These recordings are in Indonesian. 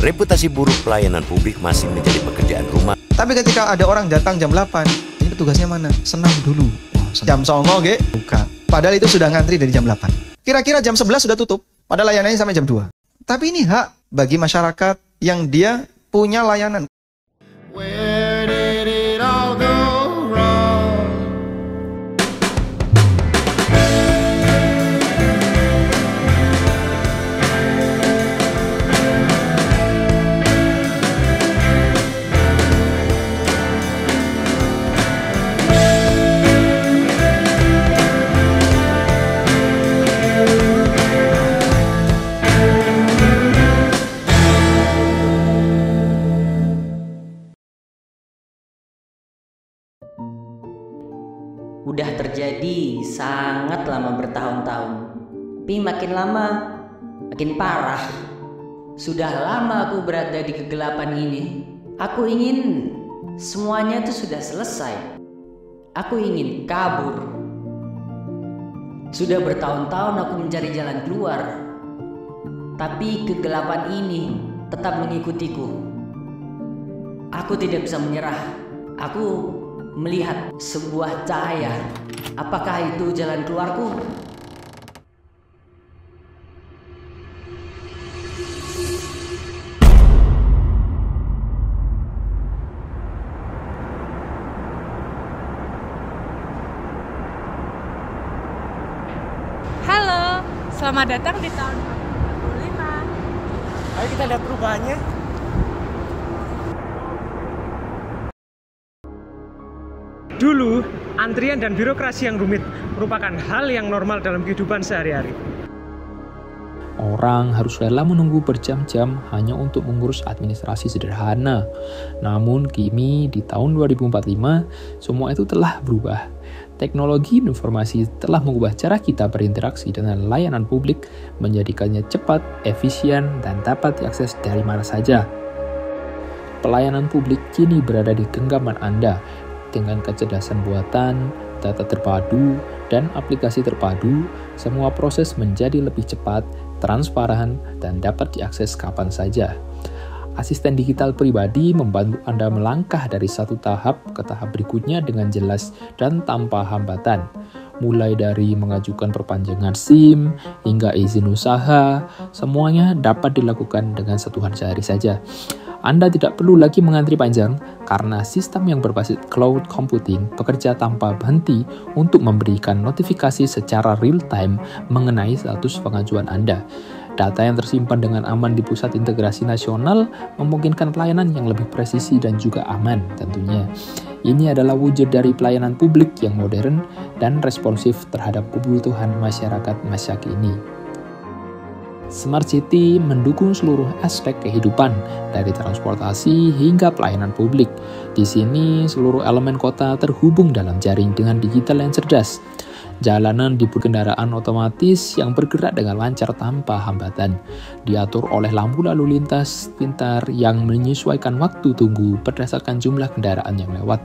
reputasi buruk pelayanan publik masih menjadi pekerjaan rumah. Tapi ketika ada orang datang jam 8, ini petugasnya mana? Senam dulu. Jam 09 ge buka. Padahal itu sudah ngantri dari jam 8. Kira-kira jam 11 sudah tutup. Padahal layanannya sampai jam 2. Tapi ini hak bagi masyarakat yang dia punya layanan. Where did it all go wrong? Udah terjadi sangat lama bertahun-tahun, tapi makin lama makin parah. Sudah lama aku berada di kegelapan ini. Aku ingin semuanya itu sudah selesai. Aku ingin kabur. Sudah bertahun-tahun aku mencari jalan keluar, tapi kegelapan ini tetap mengikutiku. Aku tidak bisa menyerah. Aku melihat sebuah cahaya. Apakah itu jalan keluarku? Halo, selamat datang di tahun 2025. Ayo kita lihat perubahannya. Dulu, antrian dan birokrasi yang rumit merupakan hal yang normal dalam kehidupan sehari-hari. Orang harus rela menunggu berjam-jam hanya untuk mengurus administrasi sederhana. Namun kini di tahun 2045, semua itu telah berubah. Teknologi informasi telah mengubah cara kita berinteraksi dengan layanan publik, menjadikannya cepat, efisien, dan dapat diakses dari mana saja. Pelayanan publik kini berada di genggaman Anda. Dengan kecerdasan buatan, data terpadu, dan aplikasi terpadu, semua proses menjadi lebih cepat, transparan, dan dapat diakses kapan saja. Asisten digital pribadi membantu Anda melangkah dari satu tahap ke tahap berikutnya dengan jelas dan tanpa hambatan. Mulai dari mengajukan perpanjangan SIM hingga izin usaha, semuanya dapat dilakukan dengan sentuhan jari saja. Anda tidak perlu lagi mengantri panjang karena sistem yang berbasis cloud computing bekerja tanpa berhenti untuk memberikan notifikasi secara real-time mengenai status pengajuan Anda. Data yang tersimpan dengan aman di pusat integrasi nasional memungkinkan pelayanan yang lebih presisi dan juga aman tentunya. Ini adalah wujud dari pelayanan publik yang modern dan responsif terhadap kebutuhan masyarakat masa kini. Smart City mendukung seluruh aspek kehidupan, dari transportasi hingga pelayanan publik. Di sini, seluruh elemen kota terhubung dalam jaring dengan digital yang cerdas. Jalanan diberi kendaraan otomatis yang bergerak dengan lancar tanpa hambatan. Diatur oleh lampu lalu lintas pintar yang menyesuaikan waktu tunggu berdasarkan jumlah kendaraan yang lewat.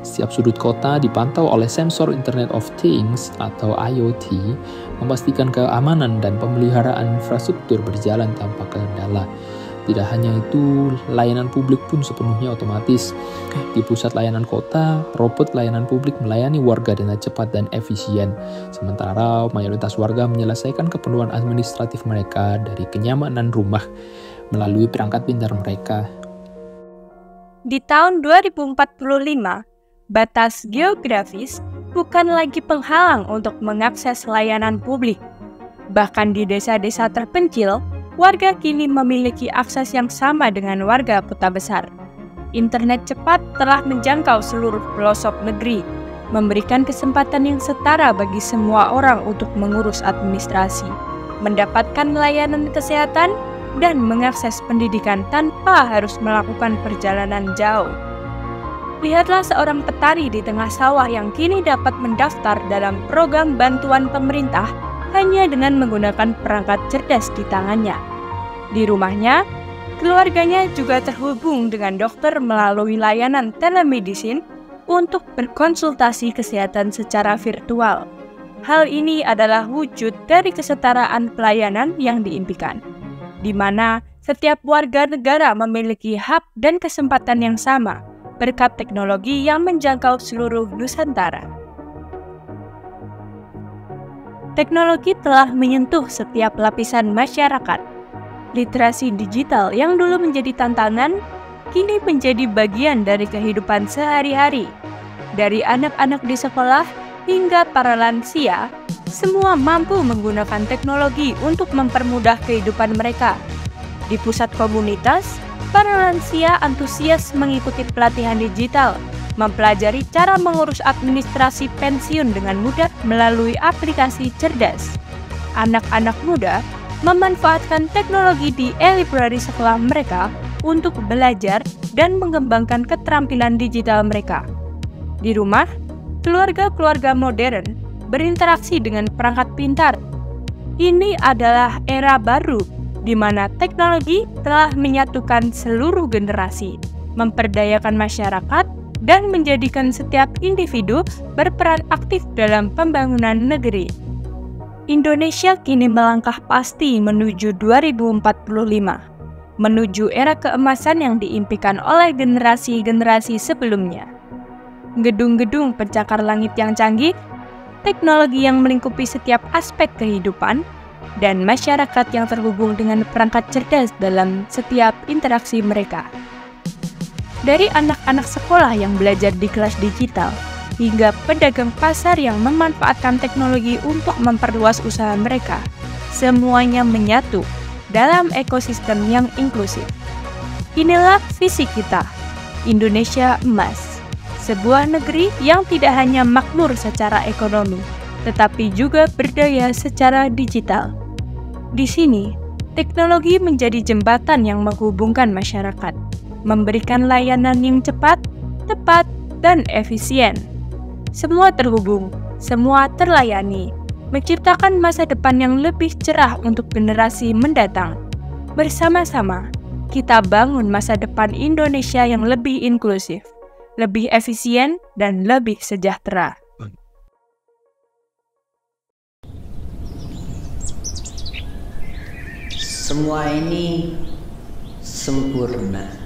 Setiap sudut kota dipantau oleh sensor Internet of Things atau IoT, memastikan keamanan dan pemeliharaan infrastruktur berjalan tanpa kendala. Tidak hanya itu, layanan publik pun sepenuhnya otomatis. Di pusat layanan kota, robot layanan publik melayani warga dengan cepat dan efisien. Sementara mayoritas warga menyelesaikan keperluan administratif mereka dari kenyamanan rumah melalui perangkat pintar mereka. Di tahun 2045, batas geografis bukan lagi penghalang untuk mengakses layanan publik. Bahkan di desa-desa terpencil, warga kini memiliki akses yang sama dengan warga kota besar. Internet cepat telah menjangkau seluruh pelosok negeri, memberikan kesempatan yang setara bagi semua orang untuk mengurus administrasi, mendapatkan layanan kesehatan, dan mengakses pendidikan tanpa harus melakukan perjalanan jauh. Lihatlah seorang petani di tengah sawah yang kini dapat mendaftar dalam program bantuan pemerintah hanya dengan menggunakan perangkat cerdas di tangannya. Di rumahnya, keluarganya juga terhubung dengan dokter melalui layanan telemedicine untuk berkonsultasi kesehatan secara virtual. Hal ini adalah wujud dari kesetaraan pelayanan yang diimpikan, di mana Setiap warga negara memiliki hak dan kesempatan yang sama berkat teknologi yang menjangkau seluruh Nusantara. Teknologi telah menyentuh setiap lapisan masyarakat. Literasi digital yang dulu menjadi tantangan, kini menjadi bagian dari kehidupan sehari-hari. Dari anak-anak di sekolah hingga para lansia, semua mampu menggunakan teknologi untuk mempermudah kehidupan mereka. Di pusat komunitas, para lansia antusias mengikuti pelatihan digital, mempelajari cara mengurus administrasi pensiun dengan mudah melalui aplikasi cerdas. Anak-anak muda memanfaatkan teknologi di e-library sekolah mereka untuk belajar dan mengembangkan keterampilan digital mereka. Di rumah, keluarga-keluarga modern berinteraksi dengan perangkat pintar. Ini adalah era baru di mana teknologi telah menyatukan seluruh generasi, memperdayakan masyarakat, dan menjadikan setiap individu berperan aktif dalam pembangunan negeri. Indonesia kini melangkah pasti menuju 2045, menuju era keemasan yang diimpikan oleh generasi-generasi sebelumnya. Gedung-gedung pencakar langit yang canggih, teknologi yang melingkupi setiap aspek kehidupan, dan masyarakat yang terhubung dengan perangkat cerdas dalam setiap interaksi mereka. Dari anak-anak sekolah yang belajar di kelas digital, hingga pedagang pasar yang memanfaatkan teknologi untuk memperluas usaha mereka, semuanya menyatu dalam ekosistem yang inklusif. Inilah visi kita, Indonesia Emas, sebuah negeri yang tidak hanya makmur secara ekonomi, tetapi juga berdaya secara digital. Di sini, teknologi menjadi jembatan yang menghubungkan masyarakat, memberikan layanan yang cepat, tepat, dan efisien. Semua terhubung, semua terlayani, menciptakan masa depan yang lebih cerah untuk generasi mendatang. Bersama-sama, kita bangun masa depan Indonesia yang lebih inklusif, lebih efisien, dan lebih sejahtera. Semua ini sempurna.